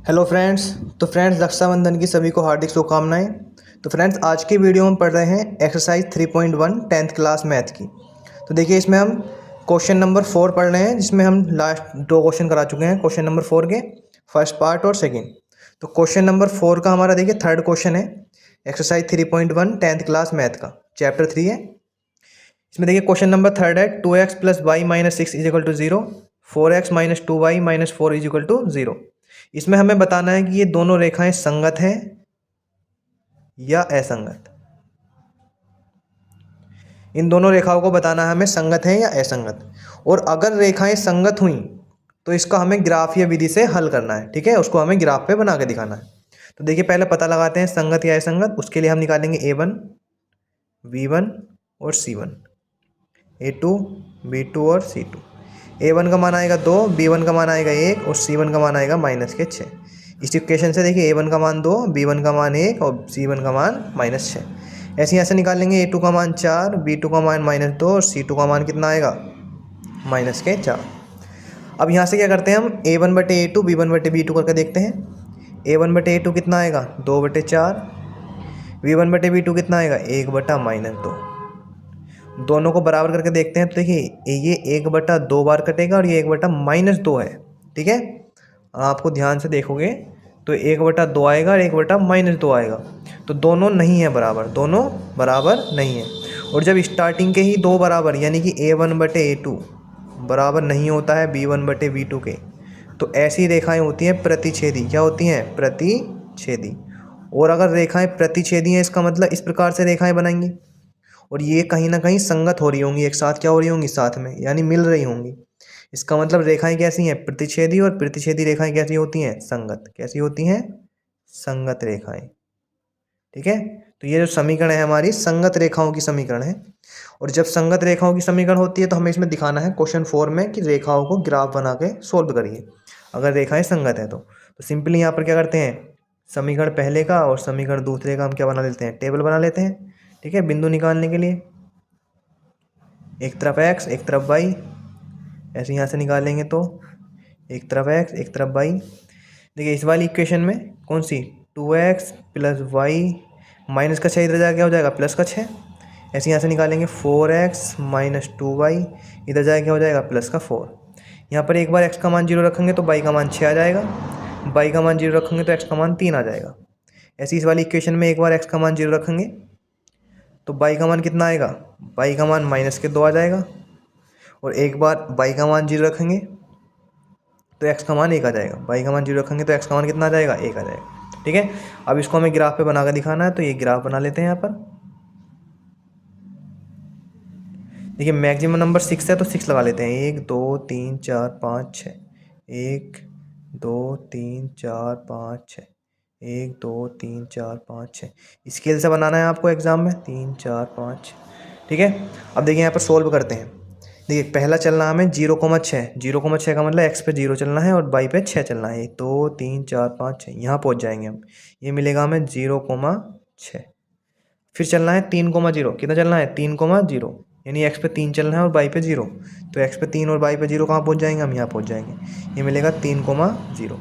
Hello friends. तो friends, Rakshabandhan की सभी को हार्दिक शुभकामनाएं। तो फ्रेंड्स, आज की वीडियो में पढ़ रहे हैं एक्सरसाइज 3.1 टेंथ क्लास मैथ की। तो देखिए, इसमें हम क्वेश्चन नंबर 4 पढ़ रहे हैं, जिसमें हम लास्ट 2 क्वेश्चन करा चुके हैं, क्वेश्चन नंबर 4 के फर्स्ट पार्ट और सेकेंड। तो क्वेश्चन नंबर 4 का हमारा देखिए थर्ड क्वेश्चन है, एक्सरसाइज 3.1 टेंथ क्लास मैथ का, चैप्टर 3 है। इसमें देखिए क्वेश्चन नंबर थर्ड है, 2x plus Y minus 6 is equal to 0, 4x minus 2y minus 4 is equal to 0। इसमें हमें बताना है कि ये दोनों रेखाएं संगत हैं या असंगत। इन दोनों रेखाओं को बताना है हमें, संगत है या असंगत। और अगर रेखाएं संगत हुई तो इसका हमें ग्राफीय विधि से हल करना है, ठीक है। उसको हमें ग्राफ पे बना के दिखाना है। तो देखिए, पहले पता लगाते हैं संगत या असंगत। उसके लिए हम निकालेंगे a1, v1 और c1, a2, b2 और c2। a1 का मान आएगा 2, b1 का मान आएगा 1 और c1 का मान आएगा -6। इस इक्वेशन से देखिए a1 का मान 2, b1 का मान 1 और c1 का मान -6। ऐसे यहाँ से निकालेंगे a2 का मान 4, b2 का मान -2 और c2 का मान कितना आएगा -4। अब यहाँ से क्या करते हैं हम, a1 बटे a2 b1 बटे b2 करके देखते हैं। a1 बटे a2 कितना आएगा 2 बटे 4, b1 बटे b2 कितना आएगा 1 बटा -2। दोनों को बराबर करके देखते हैं। तो देखिए, ये 1/2 बार कटेगा और ये 1/-2 है, ठीक है। आपको ध्यान से देखोगे तो 1/2 आएगा और 1/-2 आएगा। तो दोनों नहीं है बराबर, दोनों बराबर नहीं है। और जब स्टार्टिंग के ही दो बराबर, यानी कि a1 बटे a2 बराबर नहीं होता है b1 बटे b2 के, तो ऐसी रेखाएं होती हैं प्रतिच्छेदी। क्या होती हैं? प्रतिच्छेदी। और अगर रेखाएं प्रतिच्छेदी हैं, इसका मतलब इस प्रकार से रेखाएं बनाएंगी और ये कहीं ना कहीं संगत हो रही होंगी, एक साथ क्या हो रही होंगी, साथ में, यानी मिल रही होंगी। इसका मतलब रेखाएं कैसी हैं? प्रतिच्छेदी। और प्रतिच्छेदी रेखाएं कैसी होती हैं? संगत। कैसी होती हैं? संगत रेखाएं, ठीक है। तो ये जो समीकरण है हमारी संगत रेखाओं की समीकरण है। और जब संगत रेखाओं की समीकरण होती है तो हमें इसमें दिखाना है क्वेश्चन 4 में कि रेखाओं को ग्राफ बना के सोल्व करिए अगर रेखाएं संगत है तो सिंपली यहाँ पर क्या करते हैं, समीकरण पहले का और समीकरण दूसरे का हम क्या बना लेते हैं, टेबल बना लेते हैं, ठीक है। बिंदु निकालने के लिए एक तरफ x एक तरफ y, ऐसे यहाँ से निकालेंगे तो एक तरफ x एक तरफ y। देखिए, इस वाली इक्वेशन में कौन सी, 2x प्लस वाई, माइनस का 6 इधर जाके क्या हो जाएगा, प्लस का 6। ऐसे यहाँ से निकालेंगे 4x माइनस 2y, इधर जाके क्या हो जाएगा, प्लस का 4। यहाँ पर एक बार x का मान 0 रखेंगे तो y का मान 6 आ जाएगा, y का मान 0 रखेंगे तो x का मान 3 आ जाएगा। ऐसे इस वाली इक्वेशन में एक बार x का मान 0 रखेंगे तो y का मान कितना आएगा, y का मान -2 आ जाएगा। और एक बार y का मान 0 रखेंगे तो x का मान 1 आ जाएगा, y का मान 0 रखेंगे तो x का मान कितना आ जाएगा, 1 आ जाएगा, ठीक है। अब इसको हमें ग्राफ पे बना कर दिखाना है, तो ये ग्राफ बना लेते हैं यहाँ पर। देखिए, मैक्सिमम नंबर 6 है तो 6 लगा लेते हैं, 1 2 3 4 5 6, 1 2 3 4 5 6, 1 2 3 4 5 6। स्केल से बनाना है आपको एग्जाम में, 3 4 5, ठीक है। अब देखिए यहाँ पर सोल्व करते हैं। देखिए, पहला चलना हमें 0,6, 0,6 का मतलब x पे 0 चलना है और y पे 6 चलना है, 1 2 3 4 5 6, यहाँ पहुँच जाएंगे हम। ये मिलेगा हमें 0,6। फिर चलना है 3,0, कितना चलना है, 3,0, यानी x पे 3 चलना है और y पे 0। तो x पे 3 और y पे 0 कहाँ पहुँच जाएंगे हम, यहाँ पहुँच जाएंगे। ये मिलेगा 3,0।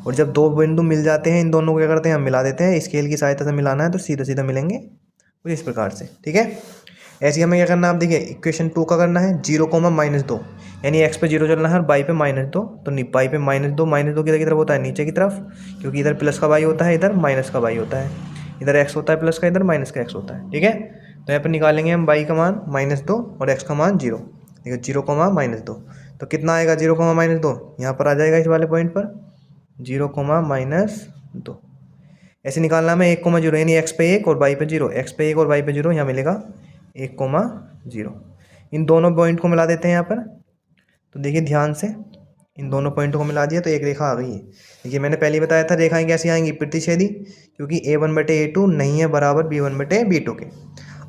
और जब दो बिंदु मिल जाते हैं, इन दोनों को क्या करते हैं, हम मिला देते हैं। स्केल की सहायता से मिलाना है तो सीधा सीधा मिलेंगे कुछ इस प्रकार से, ठीक है। ऐसे ही हमें क्या करना है, आप देखिए इक्वेशन 2 का करना है, 0,-2, यानी x पे 0 चलना है और y पे -2। तो y पे -2 किधर की तरफ होता है, नीचे की तरफ, क्योंकि इधर प्लस का y होता है, इधर माइनस का y होता है। इधर x होता है प्लस का, इधर माइनस का x होता है, ठीक है। तो यहाँ पर निकालेंगे हम y का मान -2 और x का मान 0। देखिए 0,-2, तो कितना आएगा 0,-2, यहाँ पर आ जाएगा इस वाले पॉइंट पर 0,-2। ऐसे निकालना हमें 1,0, यानी x पे 1 और y पे 0, x पे 1 और y पे 0, यहाँ मिलेगा 1,0। इन दोनों पॉइंट को मिला देते हैं यहाँ पर। तो देखिए ध्यान से, इन दोनों पॉइंटों को मिला दिया तो एक रेखा आ गई है। देखिए, मैंने पहले ही बताया था रेखाएं कैसी आएंगी, प्रतिच्छेदी, क्योंकि a1 बटे a2 नहीं है बराबर b1 बटे b2 के।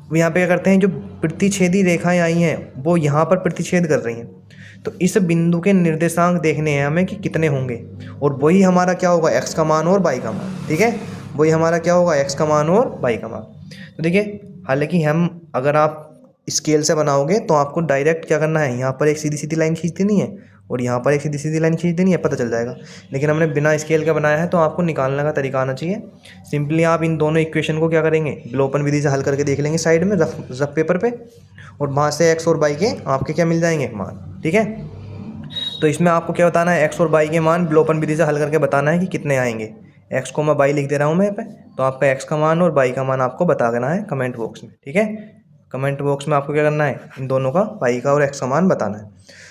अब यहाँ पे क्या करते हैं, जो प्रतिच्छेदी रेखाएं आई हैं वो यहाँ पर प्रतिच्छेद कर रही हैं, तो इस बिंदु के निर्देशांक देखने हैं हमें कि कितने होंगे, और वही हमारा क्या होगा, x का मान और y का मान, ठीक है। वही हमारा क्या होगा, x का मान और y का मान। तो देखिए, हालांकि हम, अगर आप स्केल से बनाओगे तो आपको डायरेक्ट क्या करना है, यहाँ पर एक सीधी सीधी लाइन खींचती नहीं है, और यहाँ पर एक सीधी सीधी लाइन खींच देनी है, पता चल जाएगा। लेकिन हमने बिना स्केल का बनाया है तो आपको निकालने का तरीका आना चाहिए। सिंपली आप इन दोनों इक्वेशन को क्या करेंगे, विलोपन विधि से हल करके देख लेंगे साइड में रफ पेपर पे, और वहाँ से एक्स और वाई के आपके क्या मिल जाएंगे मान, ठीक है। तो इसमें आपको क्या बताना है, एक्स और वाई के मान विलोपन विधि से हल करके बताना है कि कितने आएंगे। एक्स को मैं वाई लिख दे रहा हूँ मैं पे, तो आपका एक्स का मान और वाई का मान आपको बता देना है कमेंट बॉक्स में, ठीक है। कमेंट बॉक्स में आपको क्या करना है, इन दोनों का वाई का और एक्स का मान बताना है।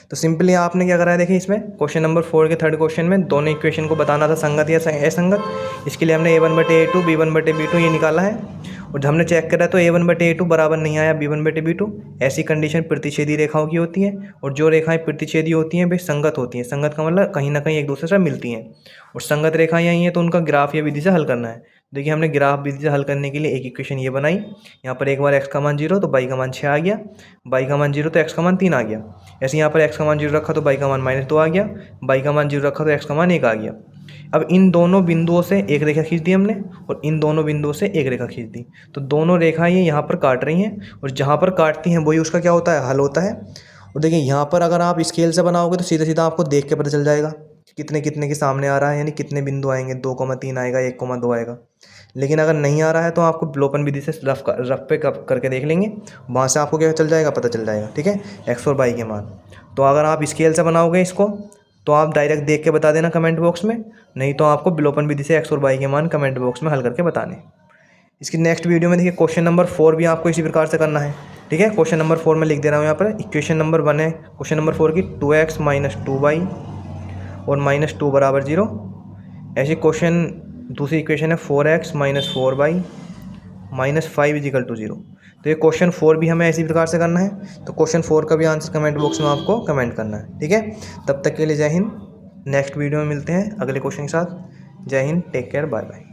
तो सिंपली आपने क्या करा है, देखिए इसमें क्वेश्चन नंबर 4 के थर्ड क्वेश्चन में दोनों इक्वेशन को बताना था संगत या असंगत। इसके लिए हमने a1/a2 b1/b2 ये निकाला है, और हमने चेक करा तो a1/a2 बराबर नहीं आया b1/b2। ऐसी कंडीशन प्रतिच्छेदी रेखाओं की होती है, और जो रेखाएं प्रतिच्छेदी होती हैं वे संगत होती हैं। संगत का मतलब कहीं ना कहीं एक दूसरे से मिलती हैं, और संगत रेखाएं आई हैं तो उनका ग्राफ या विधि से हल करना है। देखिए हमने ग्राफ विधि से हल करने के लिए एक इक्वेशन ये बनाई, यहाँ पर एक बार x का मान 0 तो y का मान 6 आ गया, y का मान 0 तो x का मान 3 आ गया। ऐसे यहाँ पर x का मान 0 रखा तो y का मान -2 आ गया, y का मान 0 रखा तो x का मान 1 आ गया। अब इन दोनों बिंदुओं से एक रेखा खींच दी हमने, और इन दोनों बिंदुओं से एक रेखा खींच दी, तो दोनों रेखाएं यहाँ पर काट रही हैं, और जहाँ पर काटती हैं वही उसका क्या होता है, हल होता है। और देखिए यहाँ पर अगर आप स्केल से बनाओगे तो सीधा सीधा आपको देख के पता चल जाएगा कितने कितने के सामने आ रहा है, यानी कितने बिंदु आएंगे, 2,3 आएगा, 1,2 आएगा। लेकिन अगर नहीं आ रहा है तो आपको विलोपन विधि से रफ पे करके देख लेंगे, वहाँ से आपको क्या चल जाएगा, पता चल जाएगा, ठीक है, एक्स और वाई के मान। तो अगर आप स्केल से बनाओगे इसको तो आप डायरेक्ट देख के बता देना कमेंट बॉक्स में, नहीं तो आपको विलोपन विधि से एक्स और वाई के मान कमेंट बॉक्स में हल करके बताने। इसकी नेक्स्ट वीडियो में देखिए क्वेश्चन नंबर 4 भी आपको इसी प्रकार से करना है, ठीक है। क्वेश्चन नंबर 4 में लिख दे रहा हूँ यहाँ पर, इक्वेशन नंबर 1 है क्वेश्चन नंबर 4 की 2x - 2y और -2 = 0। ऐसे क्वेश्चन दूसरी इक्वेशन है 4x - 4y -5 = 0। तो ये क्वेश्चन 4 भी हमें इसी प्रकार से करना है, तो क्वेश्चन 4 का भी आंसर कमेंट बॉक्स में आपको कमेंट करना है, ठीक है। तब तक के लिए जय हिंद। नेक्स्ट वीडियो में मिलते हैं अगले क्वेश्चन के साथ। Jai Hind, take care, bye bye.